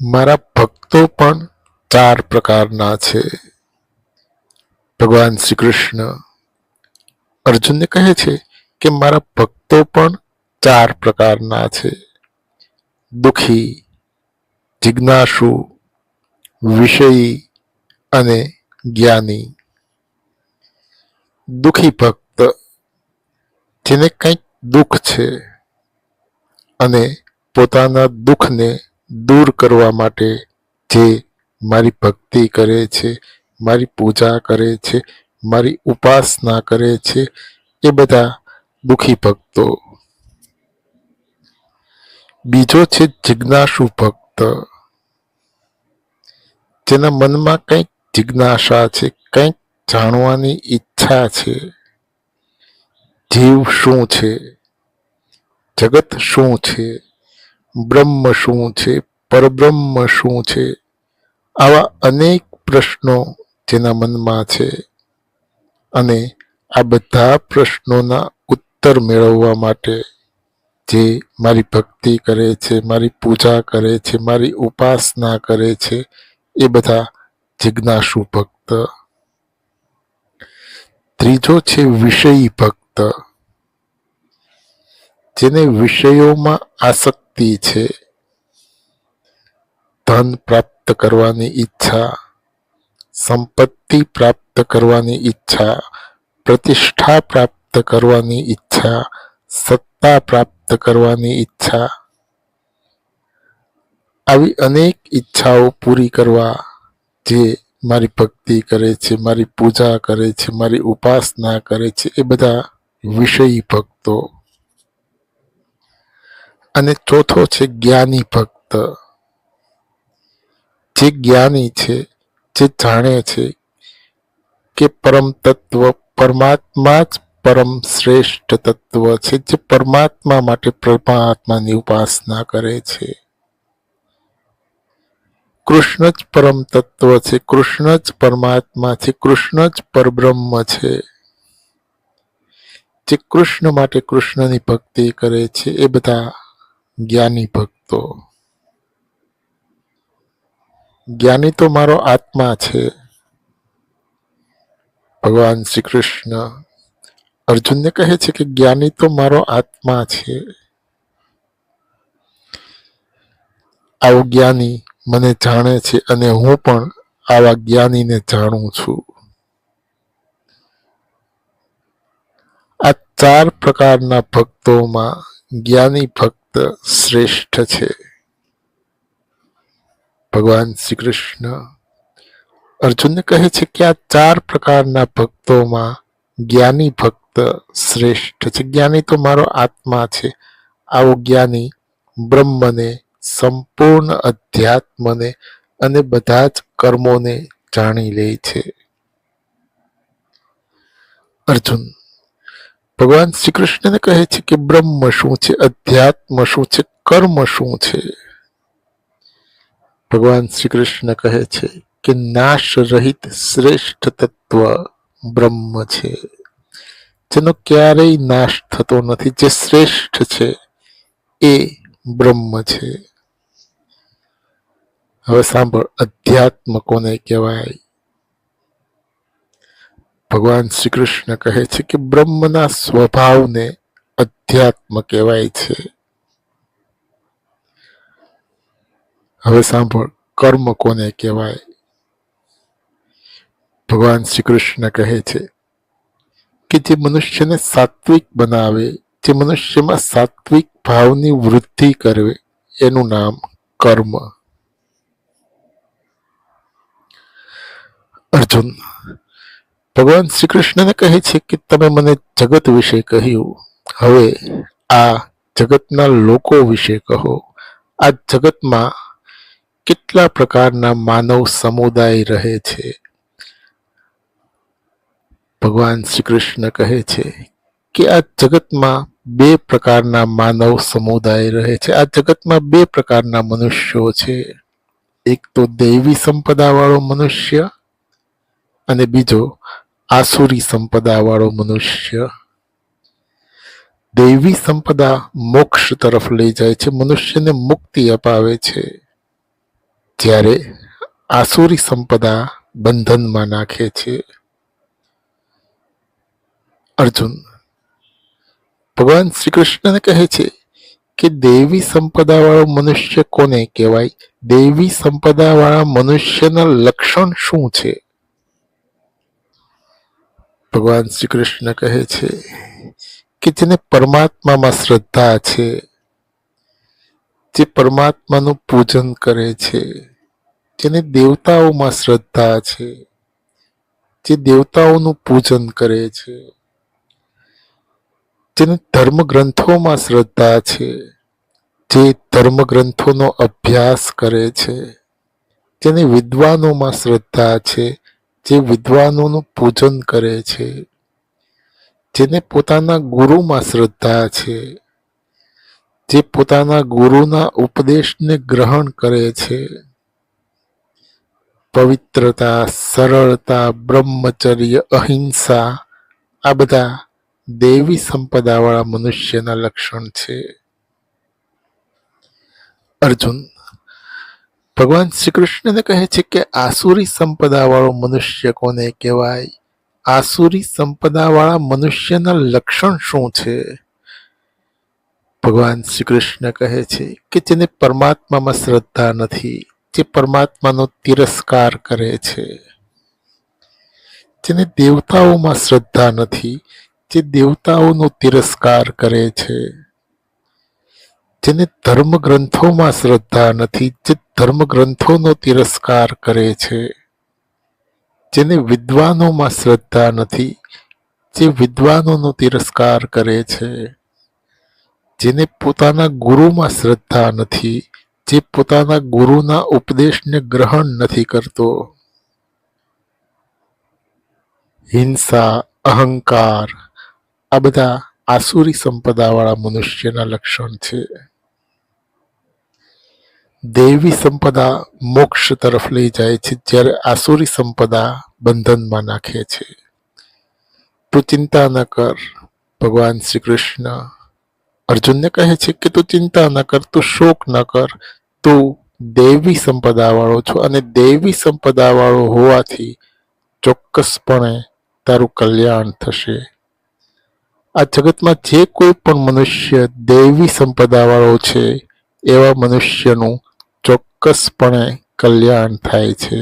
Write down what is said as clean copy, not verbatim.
મારા ભક્તો પણ ચાર પ્રકારના છે. ભગવાન શ્રી કૃષ્ણ અર્જુનને કહે છે કે મારા ભક્તો પણ ચાર પ્રકારના છે: દુઃખી, જિજ્ઞાસુ, વિષયી અને જ્ઞાની. દુઃખી ભક્ત, જેને કંઈક દુઃખ છે અને પોતાના દુઃખને દૂર કરવા માટે જે મારી ભક્તિ કરે છે, મારી પૂજા કરે છે, મારી ઉપાસના કરે છે, એ બધા દુઃખી ભક્તો. બીજો છે જિજ્ઞાસુ ભક્ત, જેના મનમાં કંઈક જિજ્ઞાસા છે, કંઈક જાણવાની ઈચ્છા છે. જીવ શું છે, જગત શું છે, બ્રહ્મ શું છે, પરબ્રહ્મ શું છે, આવા અનેક પ્રશ્નો જેના મનમાં છે અને આ બધા પ્રશ્નોના ઉત્તર મેળવવા માટે જે મારી ભક્તિ કરે છે, મારી પૂજા કરે છે, મારી ઉપાસના કરે છે, એ બધા જિજ્ઞાસુ ભક્ત. ત્રીજો છે વિષયી ભક્ત, જેને વિષયોમાં આસક્તિ છે. ધન પ્રાપ્ત કરવાની ઈચ્છા, સંપત્તિ પ્રાપ્ત કરવાની ઈચ્છા, પ્રતિષ્ઠા પ્રાપ્ત કરવાની ઈચ્છા, સત્તા પ્રાપ્ત કરવાની ઈચ્છા, આવી અનેક ઈચ્છાઓ પૂરી કરવા જે મારી ભક્તિ કરે છે, મારી પૂજા કરે છે, મારી ઉપાસના કરે છે, એ બધા વિષયી ભક્તો. અને ચોથો છે જ્ઞાની ભક્ત, જે જ્ઞાની છે, જે જાણે છે કે પરમ તત્વ પરમાત્મા જ પરમ શ્રેષ્ઠ તત્વ છે, જે પરમાત્મા માટે પરમાત્માની ઉપાસના કરે છે. કૃષ્ણ જ પરમ તત્વ છે, કૃષ્ણ જ પરમાત્મા છે, કૃષ્ણ જ પરબ્રહ્મ છે. જે કૃષ્ણ માટે કૃષ્ણની ભક્તિ કરે છે, એ બધા જ્ઞાની ભક્તો. જ્ઞાની તો મારો આત્મા છે. ભગવાન શ્રી કૃષ્ણ અર્જુનને કહે છે કે જ્ઞાની તો મારો આત્મા છે. આવો જ્ઞાની મને જાણે છે અને હું પણ આવા જ્ઞાનીને જાણું છું. આ ચાર પ્રકારના ભક્તોમાં જ્ઞાની ભક્ત શ્રેષ્ઠ છે. ભગવાન શ્રી કૃષ્ણ અર્જુનને કહે છે કે આ ચાર પ્રકારના ભક્તોમાં જ્ઞાની ભક્ત શ્રેષ્ઠ છે. જ્ઞાની તો મારો આત્મા છે. આવો જ્ઞાની બ્રહ્મને, સંપૂર્ણ અધ્યાત્મને અને બધા જ કર્મોને જાણી લે છે. અર્જુન ભગવાન શ્રી કૃષ્ણને કહે છે કે બ્રહ્મ શું છે, અધ્યાત્મ શું છે, કર્મ શું છે? ભગવાન શ્રી કૃષ્ણ કહે છે કે નાશ રહિત શ્રેષ્ઠ તત્વ બ્રહ્મ છે, જેનો ક્યારેય નાશ થતો નથી, જે શ્રેષ્ઠ છે એ બ્રહ્મ છે. હવે સાંભળ, અધ્યાત્મ કોને કહેવાય? ભગવાન શ્રી કૃષ્ણ કહે છે કે બ્રહ્મના સ્વભાવને અધ્યાત્મ કહેવાય છે. હવે સાંભળ, કર્મ કોને કહેવાય? ભગવાન શ્રી કૃષ્ણ કહે છે કે જે મનુષ્યને સાત્વિક બનાવે, જે મનુષ્યમાં સાત્વિક ભાવની વૃદ્ધિ કરે, એનું નામ કર્મ. અર્જુન ભગવાન શ્રી કૃષ્ણને કહે છે કે તમે મને જગત વિશે કહ્યું, હવે આ જગતના લોકો વિશે કહો. આ જગતમાં કેટલા પ્રકારના માનવ સમુદાય રહે છે? ભગવાન શ્રી કૃષ્ણ કહે છે કે આ જગતમાં બે પ્રકારના માનવ સમુદાય રહે છે. આ જગતમાં બે પ્રકારના મનુષ્યો છે. એક તો દૈવી સંપદા વાળો મનુષ્ય અને બીજો આસુરી સંપદા વાળો મનુષ્ય. દૈવી સંપદા મોક્ષ તરફ લઈ જાય છે, મનુષ્યને મુક્તિ અપાવે છે. જ્યારે આસુરી સંપદા બંધનમાં નાખે છે. અર્જુન, ભગવાન શ્રી કૃષ્ણને કહે છે કે દેવી સંપદા વાળો મનુષ્ય કોને કહેવાય? દેવી સંપદા વાળા મનુષ્યના લક્ષણ શું છે? ભગવાન શ્રી કૃષ્ણ કહે છે કે જેને પરમાત્મામાં શ્રદ્ધા છે, જે પરમાત્માનું પૂજન કરે છે, જેને દેવતાઓમાં શ્રદ્ધા છે, જે દેવતાઓનું પૂજન કરે છે, જેને ધર્મગ્રંથોમાં શ્રદ્ધા છે, જે ધર્મગ્રંથોનો અભ્યાસ કરે છે, જેને વિદ્વાનોમાં શ્રદ્ધા છે, જે વિદ્વાનોનું પૂજન કરે છે, જેને પોતાના ગુરુમાં શ્રદ્ધા છે, જે પોતાના ગુરુના ઉપદેશને ગ્રહણ કરે છે, પવિત્રતા, સરળતા, બ્રહ્મચર્ય, અહિંસા, આ બધા દેવી સંપદાવાળા મનુષ્યના લક્ષણ છે. અર્જુન, ભગવાન શ્રી કૃષ્ણને કહે છે કે આસુરી સંપદાવાળો મનુષ્ય કોને કહેવાય? આસુરી સંપદાવાળા મનુષ્યના લક્ષણ શું છે? ભગવાન શ્રી કૃષ્ણ કહે છે કે જેને પરમાત્મામાં શ્રદ્ધા નથી, જે પરમાત્માનો તિરસ્કાર કરે છે, જેને દેવતાઓમાં શ્રદ્ધા નથી, જે દેવતાઓનો તિરસ્કાર કરે છે, જેને ધર્મગ્રંથોમાં શ્રદ્ધા નથી, જે ધર્મગ્રંથોનો તિરસ્કાર કરે છે, જેને વિદ્વાનોમાં શ્રદ્ધા નથી, જે વિદ્વાનોનો તિરસ્કાર કરે છે, જેને પોતાના ગુરુમાં શ્રદ્ધા નથી, જે પોતાના ગુરુના ઉપદેશને ગ્રહણ નથી કરતો, હિંસા, અહંકાર, આ બધા આસુરી સંપદાવાળા મનુષ્યના લક્ષણ છે. દેવી સંપદા મોક્ષ તરફ લઈ જાય છે, જ્યારે આસુરી સંપદા બંધનમાં નાખે છે. તું ચિંતા ન કર, ભગવાન શ્રી કૃષ્ણ અર્જુનને કહે છે કે તું ચિંતા ન કર, તું શોક ન કર, તું દેવી સંપદા વાળો છો અને દેવી સંપદા વાળો હોવાથી ચોક્કસપણે તારું કલ્યાણ થશે. આ જગતમાં જે કોઈ પણ મનુષ્ય દેવી સંપદા વાળો છે એવા મનુષ્યનું ચોક્કસપણે કલ્યાણ થાય છે.